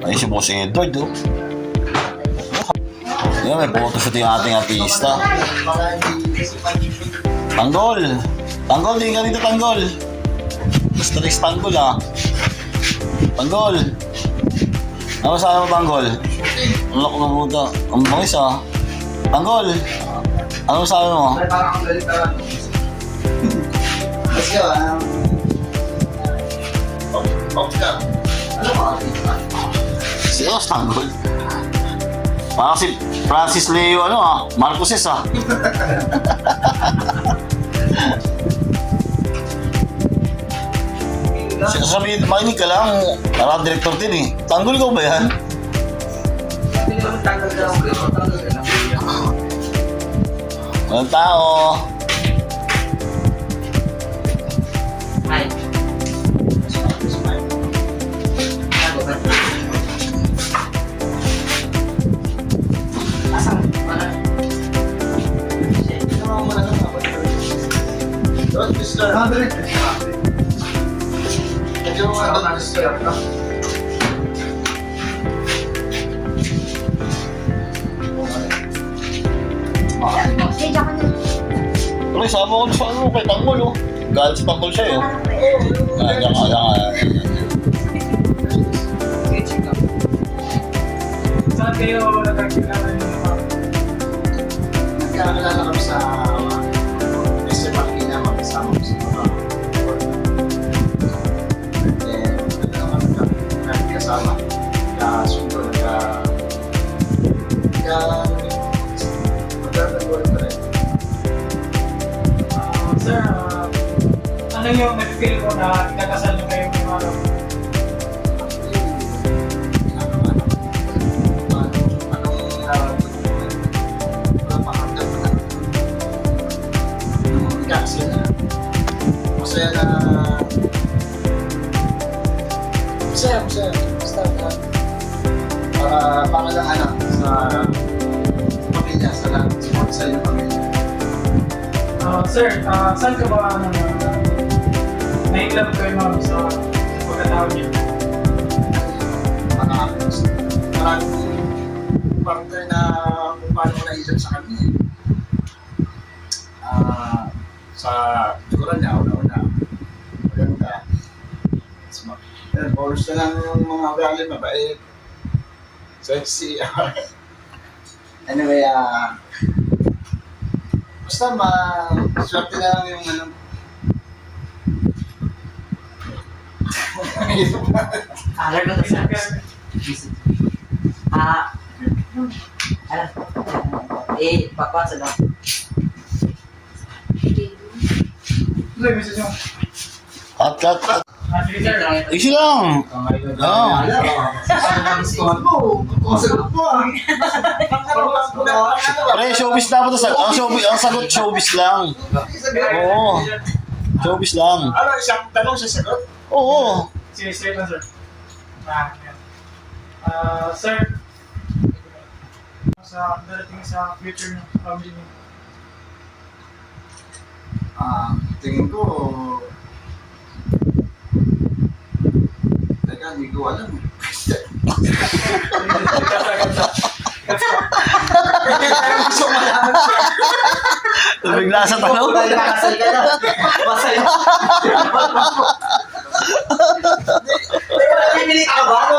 Ay, si Boss Edward, oh. Yan, may photoshoot yung ating artista. Tanggol! Tanggol, di ka dito, Tanggol! Basta rin Tanggol, ah. Tanggol! Ano saan mo, Tanggol? Ang lako ng buta. Ang bangis, ah. Tanggol! Ano saan mo? Parang ang galit na let's go, pop ka. Ano ba? Sino Tanggol? Parang si Francis Leo, ano ah, Marcoses ah. Sabihin, makinig ka lang, parang director din eh. Tanggol ko ba yan? Hindi naman tanggal ka lang. Tanggal ka lang. Walang tao. Hi. Don't disturb. Don't disturb. Tuloy, sama ko sa ano, kay Tanggol oh. Galit si Tanggol siya eh. Ayan nga. Saan kayo nagkakilala ng mga? Nagkakilala kami sa Mr. Marquina, magkasama ko sa mga nagkasama sundo magkakagawa pa rin. Sir, ano yung nag-feel ko na ikakasal nyo kayo ng mga Masaya. Basta para pangalang anak sa pamilya, sa lahat, sa inyong pamilya. Sir, saan ka ba na-in-love kayo ma'am sa pagkatao niya? Maraming partner na kung paano ko naisip sa kanya. Sa tukuran niya, una-una. Maganda. Smart. Oras na lang yung mga ugali, mabait. Sexy. Anyway, basta swerte na lang yung ano. Alam ko sa papa sa daw. Sir, message mo. Cut. Sige sir. Easy lang. Oo. Pre, showbiz dapat to. Ang sagot, showbiz lang. Oo. Showbiz lang. Ano, isang tanong sa sagot? Oo. Sige, sir lang sir. Yan. Sir, sa darating sa future ng family niyo. Tingin ko, teka, hindi ko alam. Gusto mo malaman. Bigla sa tanong. Nakasal ka na. Masaya. Pipili ka ba?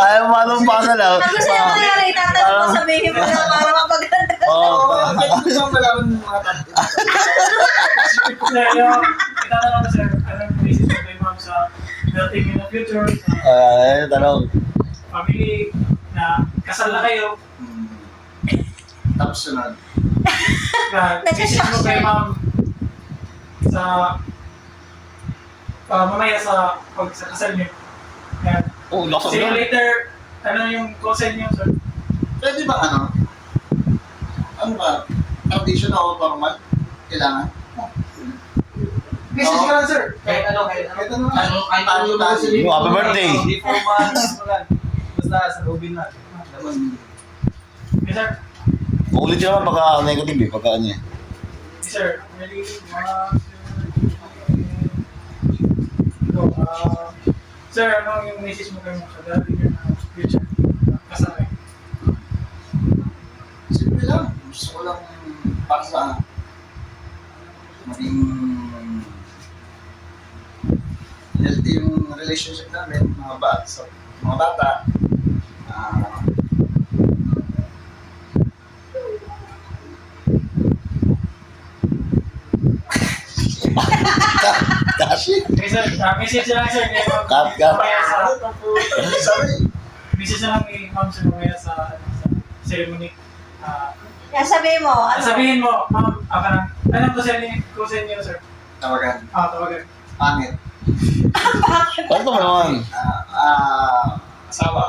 Ayaw manong pasa lang. Tapos siya mo yung itatanong mo, sabihin mo na para mapaganda. Gusto mo malaman ng mga tanong. Sir, itatanong ko sir, anong basis mo kayo ma'am sa darating in the future, sa Ay, tanong. family na kasal na kayo, Tapos sunod. na basis mo kayo ma'am sa mamaya sa pagkasal niyo. Yan. Oh, lakas See you na. later, ano yung consent niyo sir? Pwede ba ano? Ano ba? Tradition o formal? Kailangan? Message ka lang, sir. Kahit ano. Kahit ano. Happy birthday. Hindi formal. Basta sa Robin na. Yes sir. Ulit yun naman pagka negative eh, pagka ano eh. Yes sir. Ready? Go. Sir, ano yung message mo kayo sa darating na future? maging healthy yung relationship namin, mga bata. Ah, Message na lang sir. Cut. Mamaya sa... sorry. Message na lang kay ma'am sir mamaya sa ceremony. Yan, sabihin mo, ano? Sabihin mo, ma'am, anong ko sa inyo sir? Tawagan. Tawagan. Pangit. Ano ba naman? Asawa,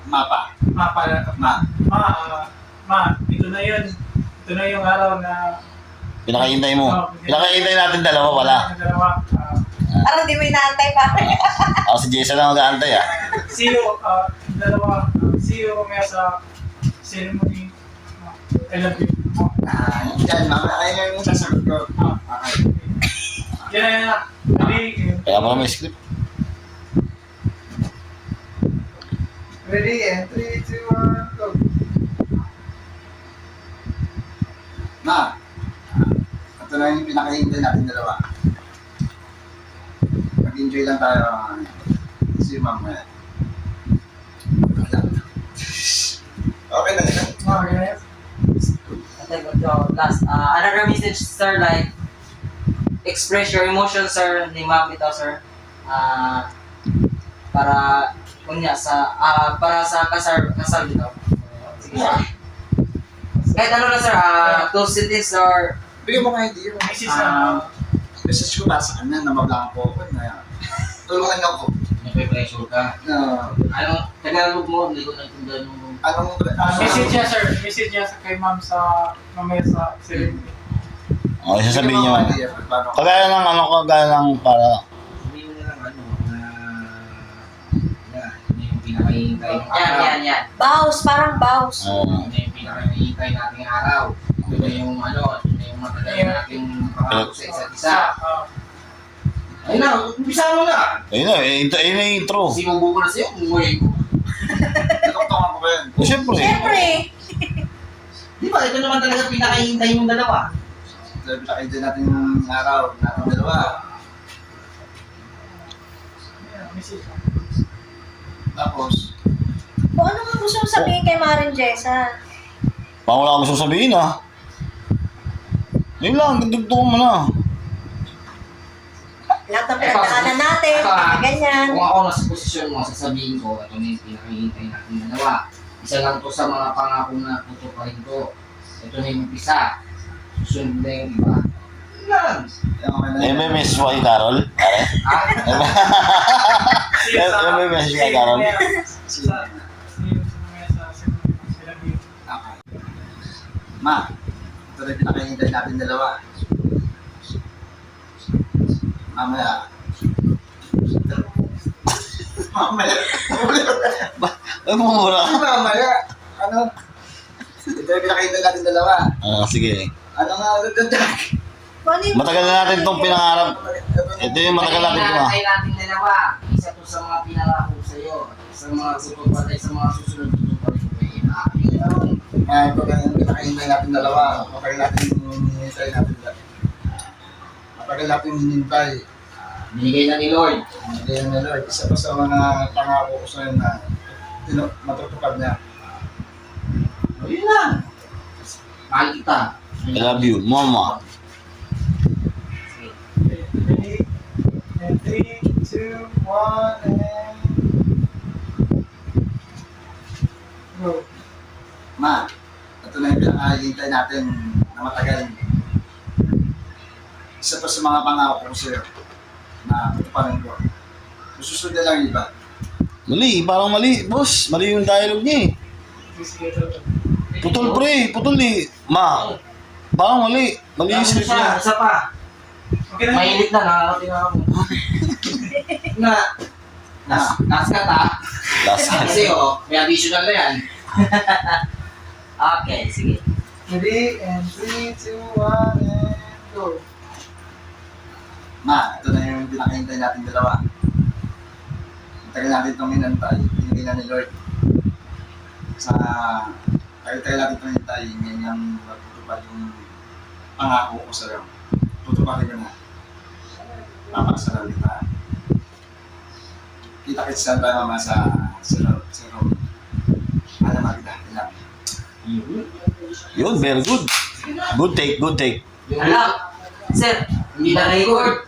mapa. Ito na yun. Ito na yung araw na... Pinakahintay mo. Pinakahintay natin dalawa wala. Dalawa. Parang di mo inaantay pa. Ako si Jason lang mag-aantay ah. See you, dalawa. See you mamaya sa ceremony. I love you. Yan, mamaya yung sasagot ko. Okay. Yeah. Ready? Kaya mo may script. Ready? And 3, 2, 1, go. Ma, ito na yung pinakahintay natin dalawa. Mag-enjoy lang tayo. Si Ma'am. Okay na yan. Okay. Last, another message, sir, like, express your emotions, sir, ni ma'am ito, sir. Para, para sa kasal dito. Sige, sir. Kahit ano na, sir, close sentence or, Bigyan mo nga hindi. Message na. Message ko para sa kanya na mablangko ko na tulungan niyo ako. nagpe-pressure ka. Na, Ano, Tagalog mo, hindi ko naintindihan mo. anong Message niya, sir. Message niya kay ma'am sa mamaya sa ceremony. Okay, sasabihin niyo. Paano? Kagaya ng ano, kagaya ng para... Sabihin mo na lang yan yung pinakahihintay ng araw. Yan. Baus, parang baus. Oo. Yan yung pinakahihintay nating araw. Ito na yung matagal nating pangako sa isa't isa. Ayun na, umpisa mo na. Ayun na, ayun na yung intro. Sinubo ko na sa'yo, umuwi ko. Natoktongan ko ba yan? Siyempre. Siyempre. Di ba, ito naman talaga pinakahihintay yung dalawa. Dahil pinakahintay natin yung araw, natin dalawa. Message. Tapos, Kung ano nga gusto mong sabihin kay Maring Jessa? Baka wala akong gusto sabihin ah. Yun lang, dugtungan mo na. Lahat ng pinagdaanan natin, ganyan. Kung ako nasa posisyon mo, sasabihin ko, ito na yung pinakahihintay natin dalawa. Isa lang to sa mga pangako na tutuparin ko. Ito na yung umpisa. Susunod na yung iba. Yan. May message mo kay Carol? Pare? May message mo kay Carol? okay. Ma, ito na yung pinakahintay natin dalawa. Mamaya. Mamaya. Ay, mumura. Mamaya. Ano? Ito yung pinakahintay natin dalawa. Sige. Ano nga ulit ang Jack? Matagal na natin itong pinangarap. Ito yung matagal natin ito ah. Pinakahintay natin dalawa. Isa to sa mga pinangako sa'yo. Sa mga tutupatay, sa mga susunod tutupatay ko kayo. Yun. Ito na yung pinakahintay natin dalawa. Matagal natin hinihintay natin dalawa. Matagal natin hinihintay. Binigay na ni Lord. Hindi na Lord. Isa pa sa mga pangako ko sa'yo na matutupad niya. O yun lang. Mahal kita. I love you, mama. Ready? And 3, 2, 1, and... Go. Ma, ito na yung pinakahintay natin na matagal. Isa pa sa mga pangako ko sa'yo na tutuparin ko. Susunod na lang yung iba. Mali, parang mali. Boss, mali yung dialogue niya eh. Putol pre, putol eh. Ma, parang mali. Mali yung script niya. Isa pa. Okay na. Mainit na, nakakating ako. Last cut ha. Last cut. Kasi may additional na yan. Okay, sige. Ready? And 3, 2, 1, and go. Ma, ito na yung pinakahintay natin dalawa. Tagal natin itong hinantay. Binigay na ni Lord. Tagal natin itong hintay. Ngayon yung matutupad yung pangako ko sa'yo. tutupakin ko na. Papasa lang kita. Kita-kits sa mama sa room. Alam mo kita. Alam. Yun, very good. Good take, good take. Yung Alam, sir, hindi na record.